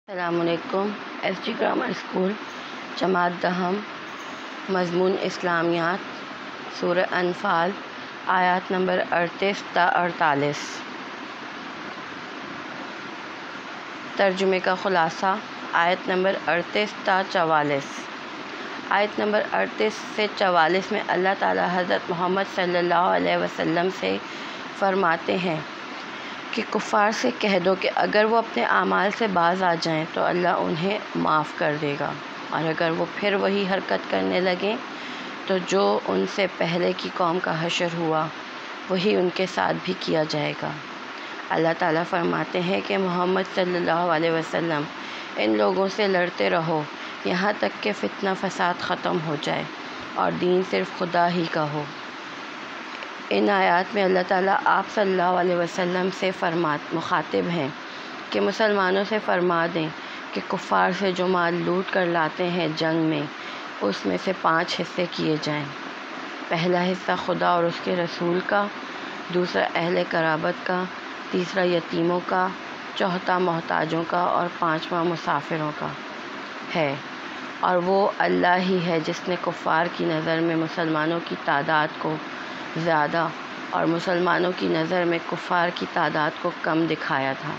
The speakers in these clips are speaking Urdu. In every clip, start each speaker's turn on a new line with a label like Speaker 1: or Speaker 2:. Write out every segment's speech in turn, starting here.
Speaker 1: السلام علیکم۔ ایس جی گرامر اسکول جماعت دہم، مضمون اسلامیات، سورہ انفال، آیات نمبر 38 تا 48۔ ترجمے کا خلاصہ، آیت نمبر 38 تا 44۔ آیت نمبر 38 سے 44 میں اللہ تعالیٰ حضرت محمد صلی اللہ علیہ وسلم سے فرماتے ہیں کہ کفار سے کہہ دو کہ اگر وہ اپنے اعمال سے باز آ جائیں تو اللہ انہیں معاف کر دے گا، اور اگر وہ پھر وہی حرکت کرنے لگیں تو جو ان سے پہلے کی قوم کا حشر ہوا وہی ان کے ساتھ بھی کیا جائے گا۔ اللہ تعالیٰ فرماتے ہیں کہ محمد صلی اللہ علیہ وسلم ان لوگوں سے لڑتے رہو یہاں تک کہ فتنہ فساد ختم ہو جائے اور دین صرف خدا ہی کا ہو۔ ان آیات میں اللہ تعالیٰ آپ صلی اللہ علیہ وسلم سے مخاطب ہیں کہ مسلمانوں سے فرما دیں کہ کفار سے جو مال لوٹ کر لاتے ہیں جنگ میں، اس میں سے 5 حصے کیے جائیں۔ پہلا حصہ خدا اور اس کے رسول کا، دوسرا اہل قرابت کا، تیسرا یتیموں کا، چوتھا محتاجوں کا اور 5واں مسافروں کا ہے۔ اور وہ اللہ ہی ہے جس نے کفار کی نظر میں مسلمانوں کی تعداد کو زیادہ اور مسلمانوں کی نظر میں کفار کی تعداد کو کم دکھایا تھا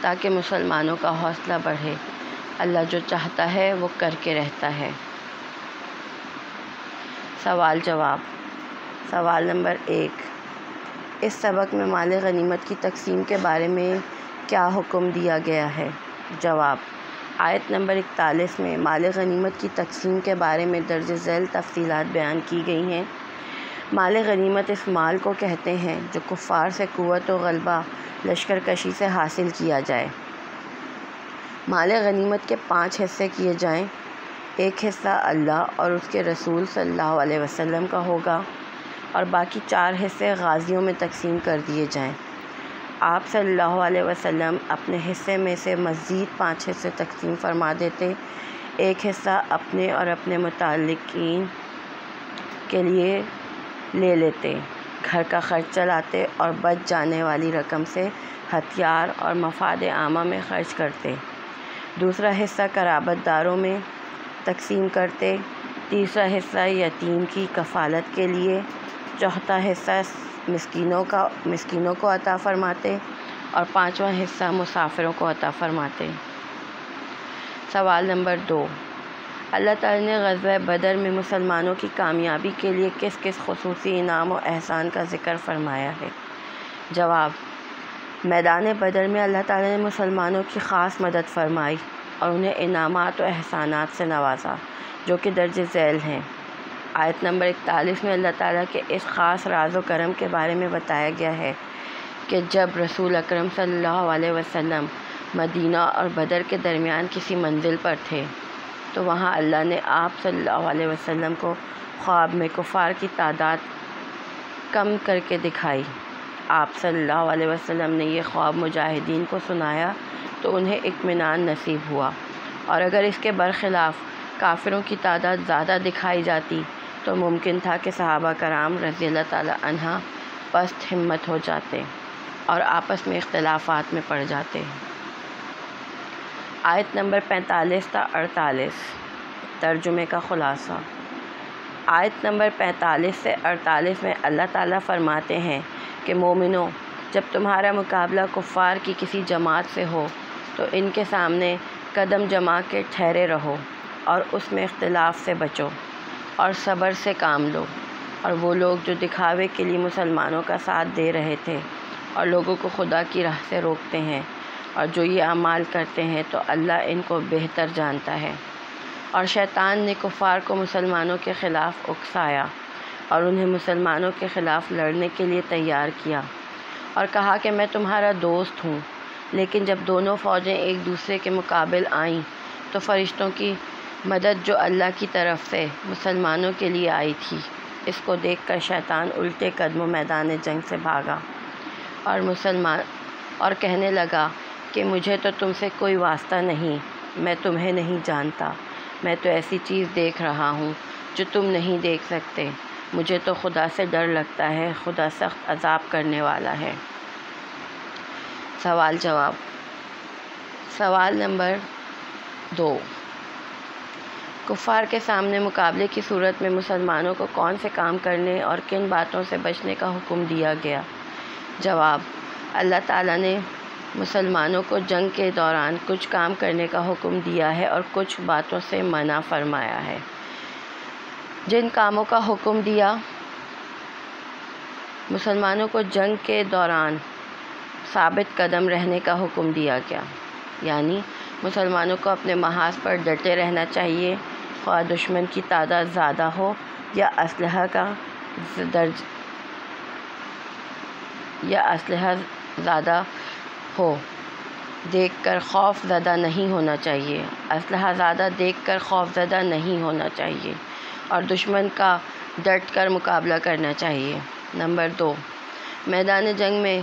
Speaker 1: تاکہ مسلمانوں کا حوصلہ بڑھے۔ اللہ جو چاہتا ہے وہ کر کے رہتا ہے۔ سوال جواب۔ سوال نمبر 1، اس سبق میں مال غنیمت کی تقسیم کے بارے میں کیا حکم دیا گیا ہے؟ جواب، آیت نمبر 41 میں مال غنیمت کی تقسیم کے بارے میں درج ذیل تفصیلات بیان کی گئی ہیں۔ مال غنیمت اس مال کو کہتے ہیں جو کفار سے قوت و غلبہ لشکر کشی سے حاصل کیا جائے۔ مال غنیمت کے 5 حصے کیے جائیں۔ ایک حصہ اللہ اور اس کے رسول صلی اللہ علیہ وسلم کا ہوگا اور باقی 4 حصے غازیوں میں تقسیم کر دیے جائیں۔ آپ صلی اللہ علیہ وسلم اپنے حصے میں سے مزید 5 حصے تقسیم فرما دیتے۔ ایک حصہ اپنے اور اپنے متعلقین کے لیے لے لیتے، گھر کا خرچ چلاتے اور بچ جانے والی رقم سے ہتھیار اور مفاد عامہ میں خرچ کرتے۔ دوسرا حصہ قرابت داروں میں تقسیم کرتے۔ تیسرا حصہ یتیم کی کفالت کے لیے۔ چوتھا حصہ مسکینوں کو عطا فرماتے اور 5واں حصہ مسافروں کو عطا فرماتے۔ سوال نمبر 2، اللہ تعالیٰ نے غزوہ بدر میں مسلمانوں کی کامیابی کے لیے کس کس خصوصی انعام و احسان کا ذکر فرمایا ہے؟ جواب، میدان بدر میں اللہ تعالیٰ نے مسلمانوں کی خاص مدد فرمائی اور انہیں انعامات و احسانات سے نوازا جو کہ درج ذیل ہیں۔ آیت نمبر 41 میں اللہ تعالیٰ کے اس خاص راز و کرم کے بارے میں بتایا گیا ہے کہ جب رسول اکرم صلی اللہ علیہ وسلم مدینہ اور بدر کے درمیان کسی منزل پر تھے تو وہاں اللہ نے آپ صلی اللہ علیہ وسلم کو خواب میں کفار کی تعداد کم کر کے دکھائی۔ آپ صلی اللہ علیہ وسلم نے یہ خواب مجاہدین کو سنایا تو انہیں اطمینان نصیب ہوا، اور اگر اس کے برخلاف کافروں کی تعداد زیادہ دکھائی جاتی تو ممکن تھا کہ صحابہ کرام رضی اللہ تعالیٰ عنہ پست ہمت ہو جاتے اور آپس میں اختلافات میں پڑ جاتے۔ آیت نمبر 45 تا 48۔ ترجمے کا خلاصہ، آیت نمبر 45 سے 48 میں اللہ تعالیٰ فرماتے ہیں کہ مومنوں، جب تمہارا مقابلہ کفار کی کسی جماعت سے ہو تو ان کے سامنے قدم جما کے ٹھہرے رہو اور اس میں اختلاف سے بچو اور صبر سے کام لو۔ اور وہ لوگ جو دکھاوے کے لیے مسلمانوں کا ساتھ دے رہے تھے اور لوگوں کو خدا کی راہ سے روکتے ہیں اور جو یہ اعمال کرتے ہیں تو اللہ ان کو بہتر جانتا ہے۔ اور شیطان نے کفار کو مسلمانوں کے خلاف اکسایا اور انہیں مسلمانوں کے خلاف لڑنے کے لیے تیار کیا اور کہا کہ میں تمہارا دوست ہوں، لیکن جب دونوں فوجیں ایک دوسرے کے مقابل آئیں تو فرشتوں کی مدد جو اللہ کی طرف سے مسلمانوں کے لیے آئی تھی، اس کو دیکھ کر شیطان الٹے قدموں میدان جنگ سے بھاگا اور کہنے لگا کہ مجھے تو تم سے کوئی واسطہ نہیں، میں تمہیں نہیں جانتا، میں تو ایسی چیز دیکھ رہا ہوں جو تم نہیں دیکھ سکتے، مجھے تو خدا سے ڈر لگتا ہے، خدا سخت عذاب کرنے والا ہے۔ سوال جواب۔ سوال نمبر 2، کفار کے سامنے مقابلے کی صورت میں مسلمانوں کو کون سے کام کرنے اور کن باتوں سے بچنے کا حکم دیا گیا؟ جواب: اللہ تعالیٰ نے مسلمانوں کو جنگ کے دوران کچھ کام کرنے کا حکم دیا ہے اور کچھ باتوں سے منع فرمایا ہے۔ جن کاموں کا حکم دیا، مسلمانوں کو جنگ کے دوران ثابت قدم رہنے کا حکم دیا گیا، یعنی مسلمانوں کو اپنے محاذ پر ڈٹے رہنا چاہیے، خواہ دشمن کی تعداد زیادہ ہو یا اسلحہ زیادہ ہو، دیکھ کر خوف زدہ نہیں ہونا چاہیے، اسلحہ زیادہ دیکھ کر خوف زدہ نہیں ہونا چاہیے اور دشمن کا ڈٹ کر مقابلہ کرنا چاہیے۔ نمبر 2، میدان جنگ میں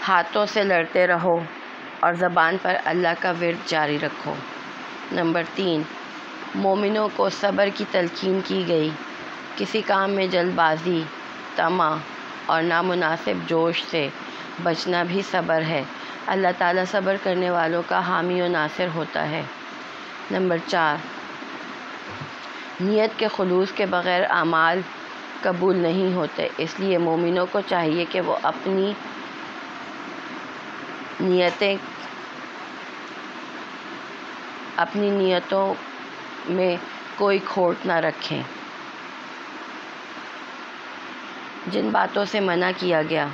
Speaker 1: ہاتھوں سے لڑتے رہو اور زبان پر اللہ کا ورد جاری رکھو۔ نمبر 3، مومنوں کو صبر کی تلقین کی گئی۔ کسی کام میں جلد بازی، طمع اور نامناسب جوش سے بچنا بھی صبر ہے۔ اللہ تعالیٰ صبر کرنے والوں کا حامی و ناصر ہوتا ہے۔ نمبر 4، نیت کے خلوص کے بغیر اعمال قبول نہیں ہوتے، اس لیے مومنوں کو چاہیے کہ وہ اپنی نیتوں میں کوئی کھوٹ نہ رکھیں۔ جن باتوں سے منع کیا گیا،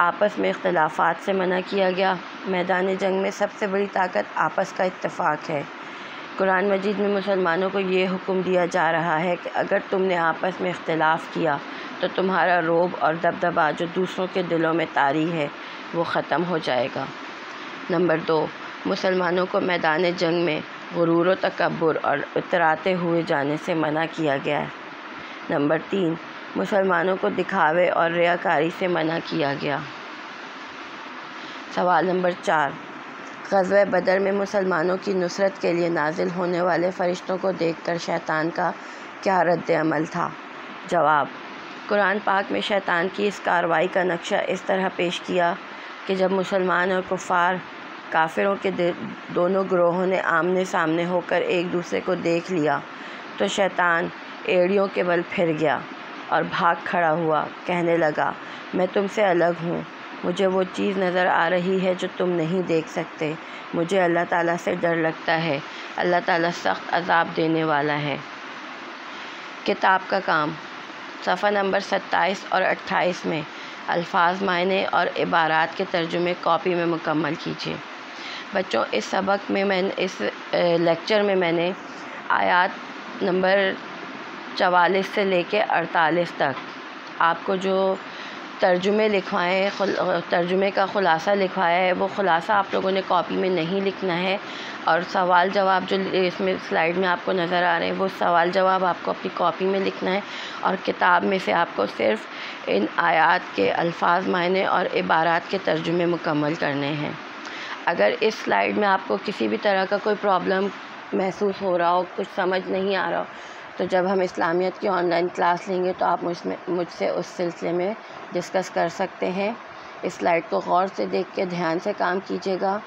Speaker 1: آپس میں اختلافات سے منع کیا گیا۔ میدان جنگ میں سب سے بڑی طاقت آپس کا اتفاق ہے۔ قرآن مجید میں مسلمانوں کو یہ حکم دیا جا رہا ہے کہ اگر تم نے آپس میں اختلاف کیا تو تمہارا رعب اور دبدبہ جو دوسروں کے دلوں میں طاری ہے وہ ختم ہو جائے گا۔ نمبر 2، مسلمانوں کو میدان جنگ میں غرور و تکبر اور اتراتے ہوئے جانے سے منع کیا گیا ہے۔ نمبر 3، مسلمانوں کو دکھاوے اور ریاکاری سے منع کیا گیا۔ سوال نمبر 4، غزوہ بدر میں مسلمانوں کی نصرت کے لیے نازل ہونے والے فرشتوں کو دیکھ کر شیطان کا کیا رد عمل تھا؟ جواب: قرآن پاک میں شیطان کی اس کارروائی کا نقشہ اس طرح پیش کیا کہ جب مسلمان اور کافروں کے دونوں گروہوں نے آمنے سامنے ہو کر ایک دوسرے کو دیکھ لیا تو شیطان ایڑیوں کے بل پھر گیا اور بھاگ کھڑا ہوا، کہنے لگا، میں تم سے الگ ہوں، مجھے وہ چیز نظر آ رہی ہے جو تم نہیں دیکھ سکتے، مجھے اللہ تعالیٰ سے ڈر لگتا ہے، اللہ تعالیٰ سخت عذاب دینے والا ہے۔ کتاب کا کام، صفحہ نمبر 27 اور 28 میں الفاظ، معنی اور عبارات کے ترجمے کاپی میں مکمل کیجیے۔ بچوں، اس لیکچر میں میں نے آیات نمبر 44 سے لے کے 48 تک آپ کو جو ترجمے کا خلاصہ لکھوایا ہے، وہ خلاصہ آپ لوگوں نے کاپی میں نہیں لکھنا ہے، اور سوال جواب جو اس میں سلائیڈ میں آپ کو نظر آ رہے ہیں وہ سوال جواب آپ کو اپنی کاپی میں لکھنا ہے، اور کتاب میں سے آپ کو صرف ان آیات کے الفاظ، معنی اور عبارات کے ترجمے مکمل کرنے ہیں۔ اگر اس سلائیڈ میں آپ کو کسی بھی طرح کا کوئی پرابلم محسوس ہو رہا ہو، کچھ سمجھ نہیں آ رہا ہو، تو جب ہم اسلامیت کی آن لائن کلاس لیں گے تو آپ مجھ سے اس سلسلے میں ڈسکس کر سکتے ہیں۔ اس سلائیڈ کو غور سے دیکھ کے دھیان سے کام کیجیے گا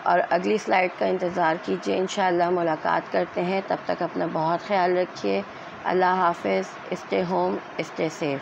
Speaker 1: اور اگلی سلائیڈ کا انتظار کیجیے۔ انشاءاللہ ملاقات کرتے ہیں، تب تک اپنا بہت خیال رکھیے۔ اللہ حافظ۔ Stay home, stay safe.